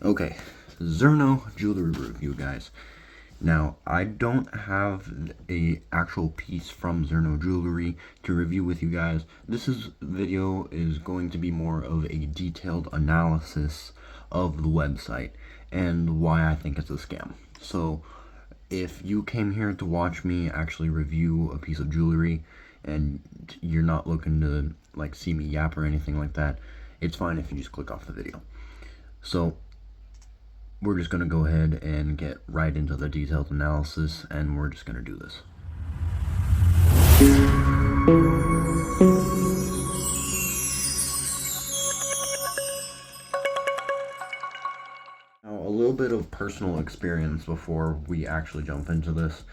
Okay, ZERNO jewelry review, guys. Now, I don't have a actual piece from ZERNO jewelry to review with you guys. Video is going to be more of a detailed analysis of the website and why I think it's a scam. So, if you came here to watch me actually review a piece of jewelry and you're not looking to like see me yap or anything like that, it's fine if you just click off the video. So, we're just going to go ahead and get right into the detailed analysis, and we're just going to do this. Now, a little bit of personal experience before we actually jump into this.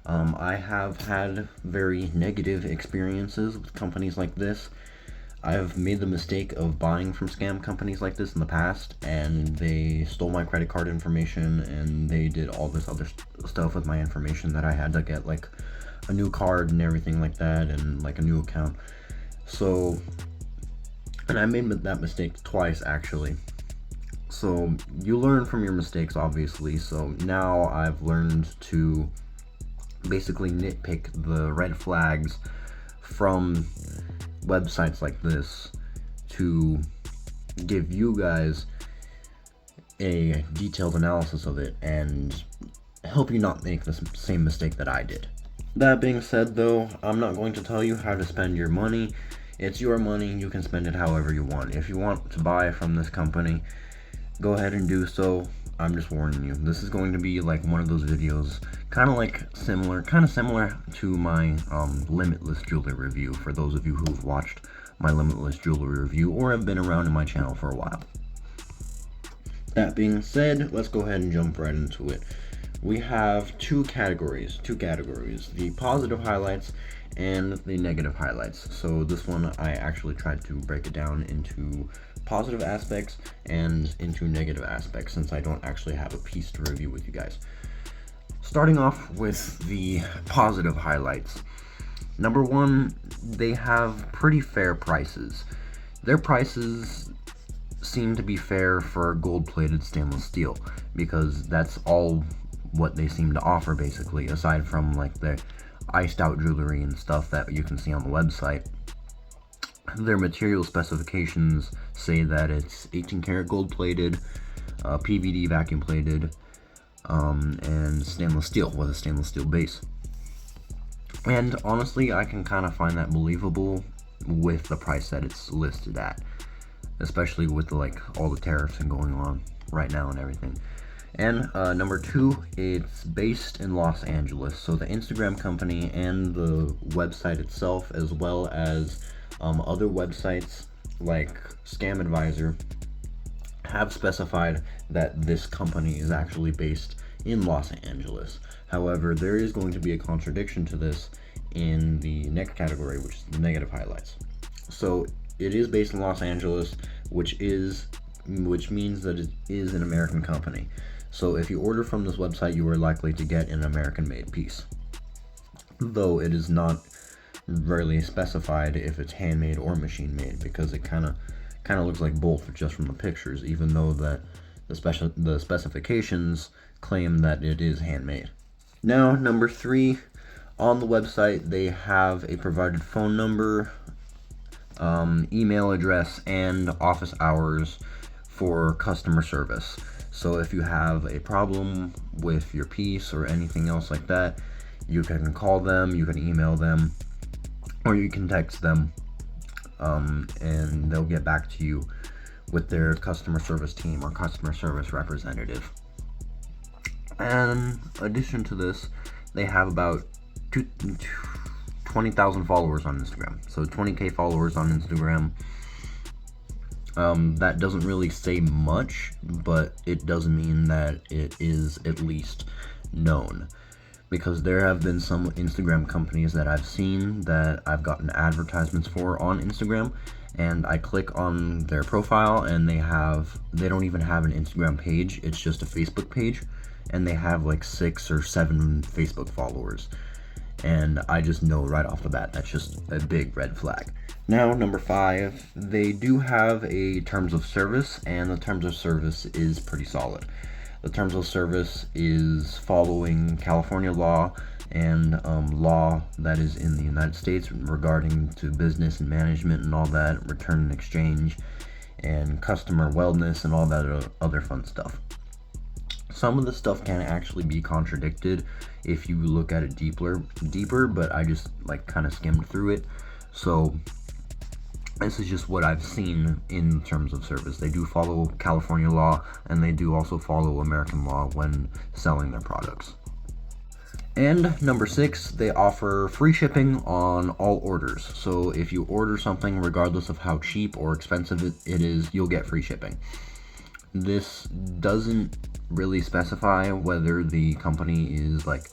I have had very negative experiences with companies like this. I've made the mistake of buying from scam companies like this in the past, and they stole my credit card information, and they did all this other stuff with my information that I had to get like a new card and everything like that, and like a new account. So, and I made that mistake twice actually. So you learn from your mistakes, obviously. So now I've learned to basically nitpick the red flags from websites like this to give you guys a detailed analysis of it and help you not make the same mistake that I did. That being said, though, I'm not going to tell you how to spend your money. It's your money, you can spend it however you want. If you want to buy from this company, go ahead and do so. I'm just warning you, this is going to be like one of those videos kind of similar to my limitless jewelry review, for those of you who've watched my limitless jewelry review or have been around in my channel for a while. That being said, let's go ahead and jump right into it. We have two categories, the positive highlights and the negative highlights. So this one, I actually tried to break it down into positive aspects and into negative aspects, since I don't actually have a piece to review with you guys. Starting off with the positive highlights. Number one, they have pretty fair prices. Their prices seem to be fair for gold-plated stainless steel, because that's all what they seem to offer, basically, aside from like the iced out jewelry and stuff that you can see on the website. Their material specifications say that it's 18 karat gold plated, PVD vacuum plated, and stainless steel with a stainless steel base. And honestly, I can kind of find that believable with the price that it's listed at, especially with all the tariffs and going on right now and everything. And number two, it's based in Los Angeles, so the Instagram company and the website itself, as well as other websites like Scam Advisor, have specified that this company is actually based in Los Angeles. However, there is going to be a contradiction to this in the next category, which is the negative highlights. So it is based in Los Angeles, which means that it is an American company. So if you order from this website, you are likely to get an American-made piece, though it is not rarely specified if it's handmade or machine-made, because it kind of looks like both just from the pictures, even though that the specifications claim that it is handmade. Now, number three, on the website they have a provided phone number, email address, and office hours for customer service. So if you have a problem with your piece or anything else like that, you can call them, you can email them, or you can text them, and they'll get back to you with their customer service team or customer service representative. And in addition to this, they have about 20,000 followers on Instagram. So 20k followers on Instagram. That doesn't really say much, but it does mean that it is at least known, because there have been some Instagram companies that I've seen that I've gotten advertisements for on Instagram, and I click on their profile and they don't even have an Instagram page, it's just a Facebook page, and they have like 6 or 7 Facebook followers, and I just know right off the bat that's just a big red flag. Now, number 5, they do have a terms of service, and the terms of service is pretty solid. The terms of service is following California law and law that is in the United States regarding to business and management and all that, return and exchange, and customer wellness and all that other fun stuff. Some of the stuff can actually be contradicted if you look at it deeper, but I just like kind of skimmed through it. So this is just what I've seen in terms of service. They do follow California law, and they do also follow American law when selling their products. And number 6, they offer free shipping on all orders. So if you order something, regardless of how cheap or expensive it is, you'll get free shipping. This doesn't really specify whether the company is like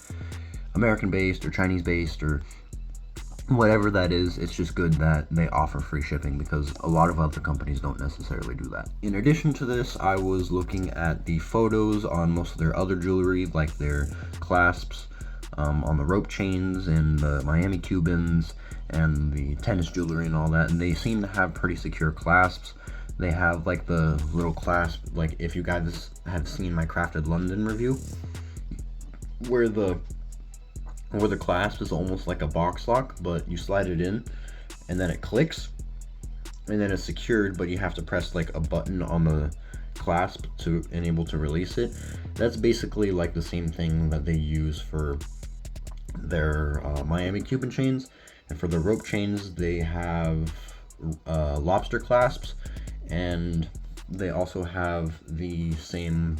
American based or Chinese based or whatever that is. It's just good that they offer free shipping because a lot of other companies don't necessarily do that. In addition to this, I was looking at the photos on most of their other jewelry, like their clasps, on the rope chains and the Miami Cubans and the tennis jewelry and all that, and they seem to have pretty secure clasps. They have like the little clasp, like if you guys have seen my Crafted London review, where the clasp is almost like a box lock, but you slide it in and then it clicks and then it's secured, but you have to press like a button on the clasp to enable to release it. That's basically like the same thing that they use for their Miami Cuban chains, and for the rope chains they have lobster clasps, and they also have the same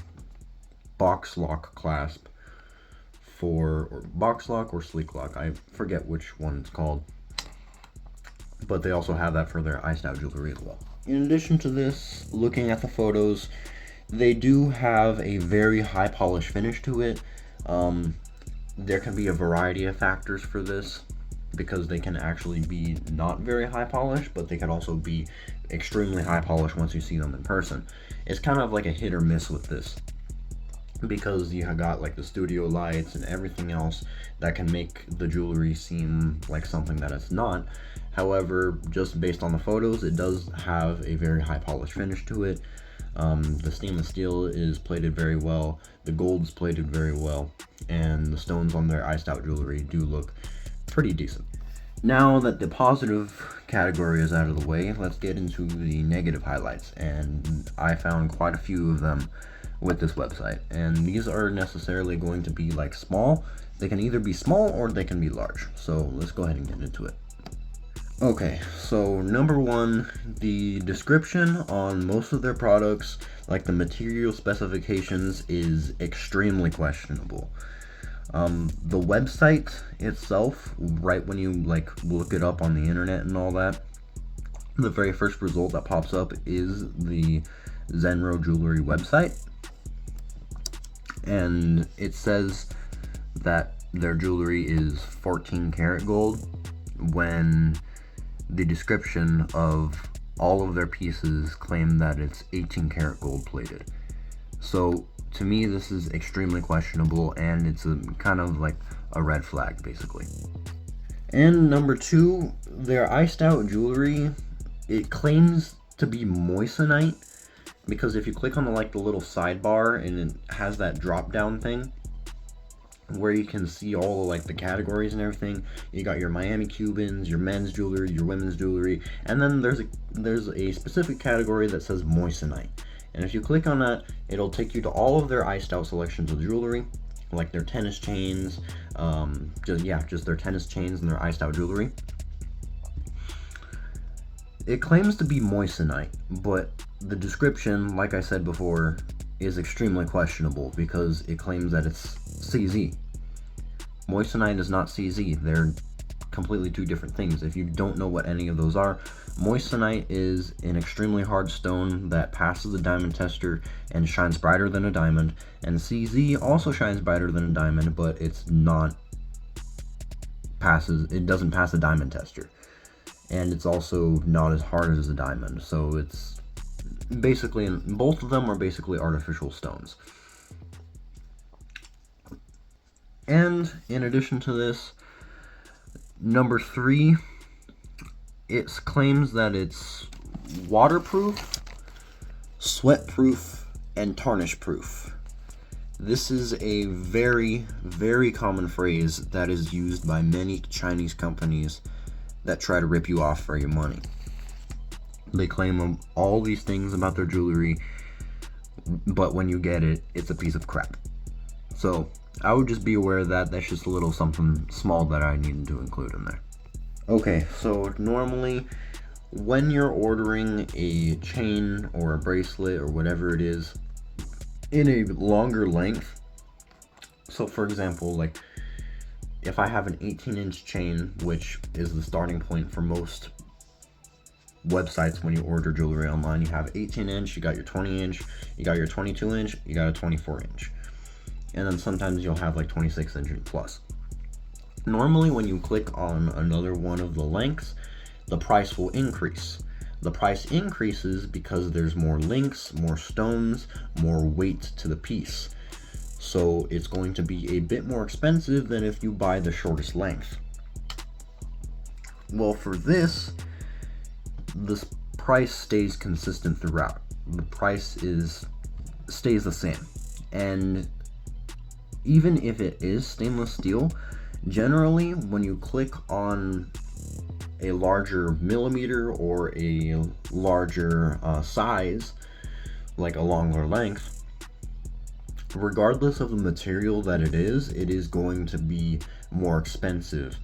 box lock clasp for box lock or sleek lock. I forget which one it's called, but they also have that for their iced out jewelry as well. In addition to this, looking at the photos, they do have a very high polish finish to it. There can be a variety of factors for this because they can actually be not very high polish, but they can also be extremely high polish once you see them in person. It's kind of like a hit or miss with this because you have got like the studio lights and everything else that can make the jewelry seem like something that it's not. However, just based on the photos, it does have a very high polish finish to it. The stainless steel is plated very well, the gold's plated very well, and the stones on their iced out jewelry do look pretty decent. Now that the positive category is out of the way, let's get into the negative highlights, and I found quite a few of them with this website, and these are necessarily going to be like small. They can either be small or they can be large, so let's go ahead and get into it. Okay, so number 1, the description on most of their products, like the material specifications, is extremely questionable. The website itself, right when you like look it up on the internet and all that, the very first result that pops up is the ZERNO jewelry website, and it says that their jewelry is 14 karat gold when the description of all of their pieces claim that it's 18 karat gold plated. So to me, this is extremely questionable, and it's a kind of like a red flag basically. And number 2, their iced out jewelry, it claims to be moissanite, because if you click on the little sidebar and it has that drop down thing where you can see all the categories and everything. You got your Miami Cubans, your men's jewelry, your women's jewelry, and then there's a specific category that says moissanite. And if you click on that, it'll take you to all of their iced out selections of jewelry, like their tennis chains, just their tennis chains and their iced out jewelry. It claims to be moissanite, but the description, like I said before, is extremely questionable because it claims that it's CZ. Moissanite is not CZ. They're completely two different things. If you don't know what any of those are, moissanite is an extremely hard stone that passes the diamond tester and shines brighter than a diamond, and CZ also shines brighter than a diamond, but it doesn't pass a diamond tester, and it's also not as hard as a diamond. So it's basically, both of them are basically artificial stones. And in addition to this, number 3, It claims that it's waterproof, sweat-proof, and tarnish-proof. This is a very, very common phrase that is used by many Chinese companies that try to rip you off for your money. They claim all these things about their jewelry, but when you get it, it's a piece of crap. So I would just be aware that that's just a little something small that I needed to include in there. Okay, so normally when you're ordering a chain or a bracelet or whatever it is in a longer length, so for example, like if I have an 18-inch chain, which is the starting point for most websites when you order jewelry online, you have 18-inch, you got your 20-inch, you got your 22-inch, you got a 24-inch, and then sometimes you'll have like 26-inch and plus. Normally when you click on another one of the lengths, the price will increase. The price increases because there's more links, more stones, more weight to the piece. So it's going to be a bit more expensive than if you buy the shortest length. Well, for this price stays consistent throughout. The price stays the same. And even if it is stainless steel, generally when you click on a larger millimeter or a larger size, like a longer length, regardless of the material that it is going to be more expensive,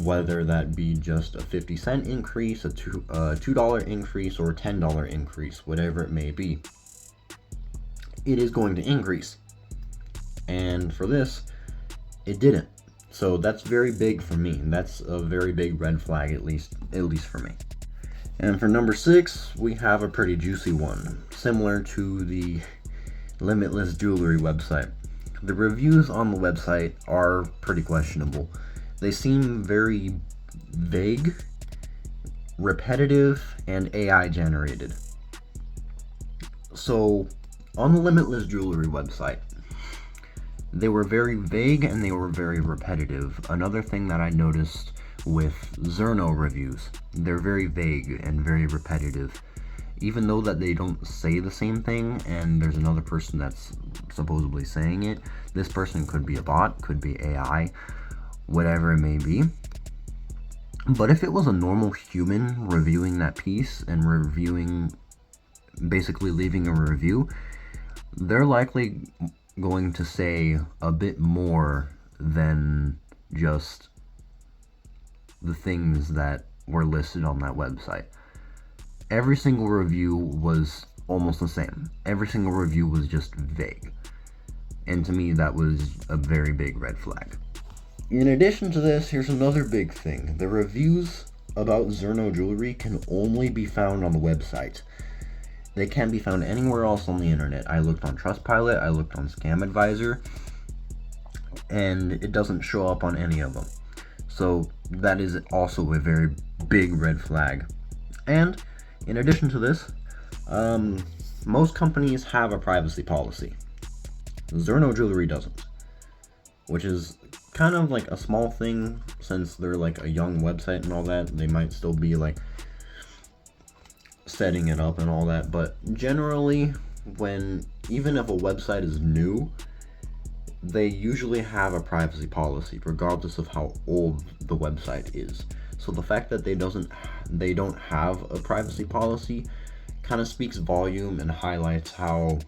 whether that be just a 50-cent increase, a $2 increase, or a $10 increase, whatever it may be. It is going to increase. And for this, it didn't. So that's very big for me. That's a very big red flag, at least for me. And for number 6, we have a pretty juicy one, similar to the Limitless Jewelry website. The reviews on the website are pretty questionable. They seem very vague, repetitive, and AI generated. So on the Limitless Jewelry website, they were very vague and they were very repetitive. Another thing that I noticed with ZERNO reviews, they're very vague and very repetitive. Even though that they don't say the same thing and there's another person that's supposedly saying it, this person could be a bot, could be AI, whatever it may be. But if it was a normal human reviewing that piece and basically leaving a review, they're likely going to say a bit more than just the things that were listed on that website. Every single review was almost the same. Every single review was just vague. And to me, that was a very big red flag. In addition to this, here's another big thing. The reviews about ZERNO jewelry can only be found on the website. They can't be found anywhere else on the internet. I looked on Trustpilot, I looked on Scam Advisor, and it doesn't show up on any of them. So that is also a very big red flag. And in addition to this, most companies have a privacy policy. ZERNO Jewelry doesn't, which is kind of like a small thing since they're like a young website and all that. They might still be like setting it up and all that, but generally even if a website is new, they usually have a privacy policy regardless of how old the website is. So the fact that they don't have a privacy policy kind of speaks volume and highlights how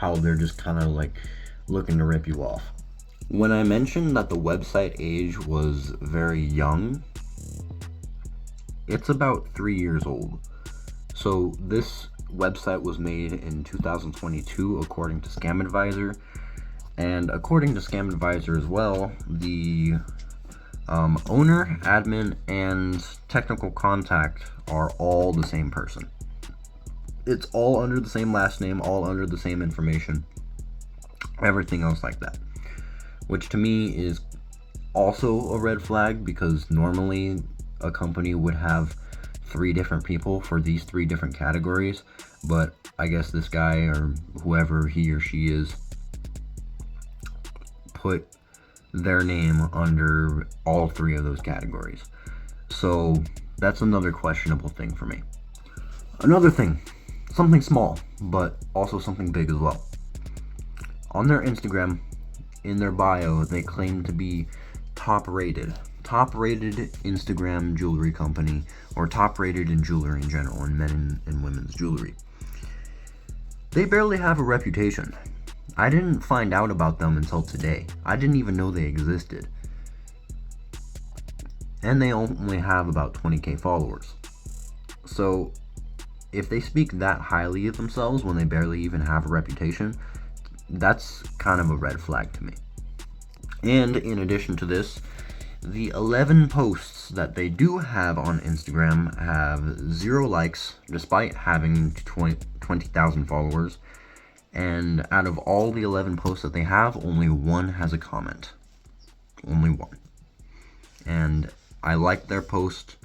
they're just kind of like looking to rip you off. When I mentioned that the website age was very young, it's about 3 years old. So this website was made in 2022 according to Scam Advisor, and according to Scam Advisor as well, the owner, admin, and technical contact are all the same person. It's all under the same last name, all under the same information, everything else like that, which to me is also a red flag, because normally a company would have 3 different people for these 3 different categories, but I guess this guy or whoever he or she is put their name under all three of those categories. So that's another questionable thing for me. Another thing, something small, but also something big as well. On their Instagram, in their bio, they claim to be top rated Instagram jewelry company, or top rated in jewelry in general, in men and women's jewelry. They barely have a reputation. I didn't find out about them until today. I didn't even know they existed. And they only have about 20k followers. So if they speak that highly of themselves when they barely even have a reputation, that's kind of a red flag to me. And in addition to this, the 11 posts that they do have on Instagram have 0 likes, despite having 20,000 followers. And out of all the 11 posts that they have, only 1 has a comment. Only 1. And I liked their post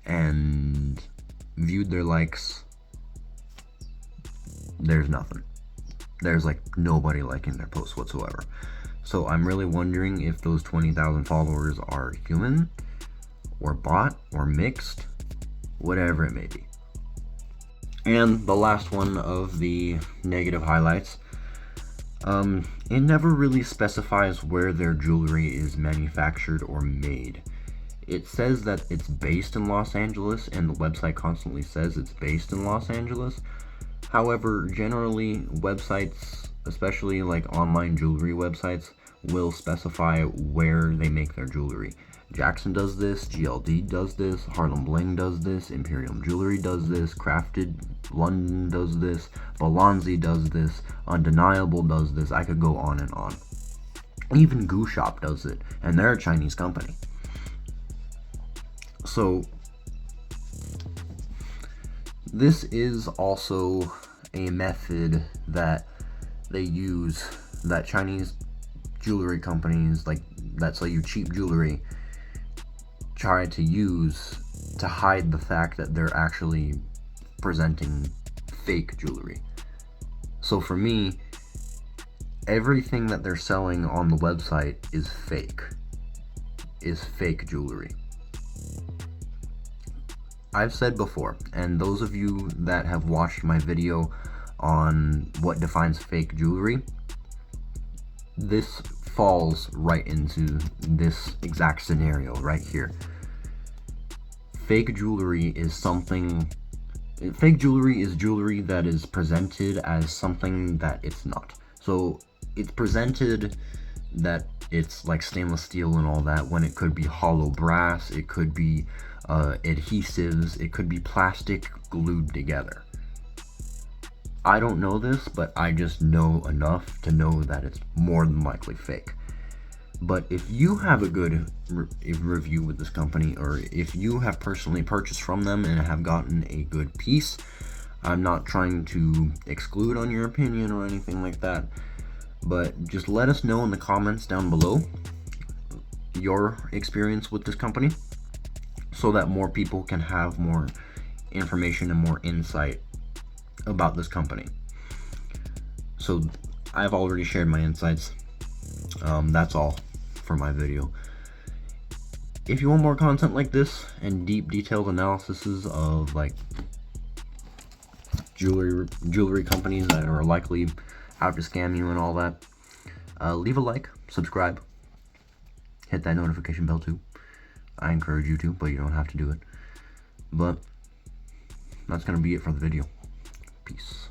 and viewed their likes. There's nothing. There's like nobody liking their posts whatsoever. So I'm really wondering if those 20,000 followers are human, or bot, or mixed, whatever it may be. And the last one of the negative highlights, it never really specifies where their jewelry is manufactured or made. It says that it's based in Los Angeles, and the website constantly says it's based in Los Angeles. However, generally, websites, especially like online jewelry websites, will specify where they make their jewelry. Jackson does this, GLD does this, Harlem Bling does this, Imperium Jewelry does this, Crafted London does this, Balanzi does this, Undeniable does this. I could go on and on. Even Goo Shop does it, and they're a Chinese company. So this is also a method that they use, that Chinese jewelry companies like that sell you cheap jewelry try to use to hide the fact that they're actually presenting fake jewelry. So for me, everything that they're selling on the website is fake jewelry. I've said before, and those of you that have watched my video on what defines fake jewelry, this falls right into this exact scenario right here. Fake jewelry is jewelry that is presented as something that it's not. So it's presented that it's like stainless steel and all that, when it could be hollow brass, it could be adhesives, it could be plastic glued together. I don't know this, but I just know enough to know that it's more than likely fake. But if you have a good review with this company, or if you have personally purchased from them and have gotten a good piece, I'm not trying to exclude on your opinion or anything like that, but just let us know in the comments down below your experience with this company, so that more people can have more information and more insight about this company. So I've already shared my insights. That's all for my video. If you want more content like this and deep detailed analyses of like jewelry companies that are likely out to scam you and all that, leave a like, subscribe, hit that notification bell too. I encourage you to, but you don't have to do it. But that's gonna be it for the video. Peace.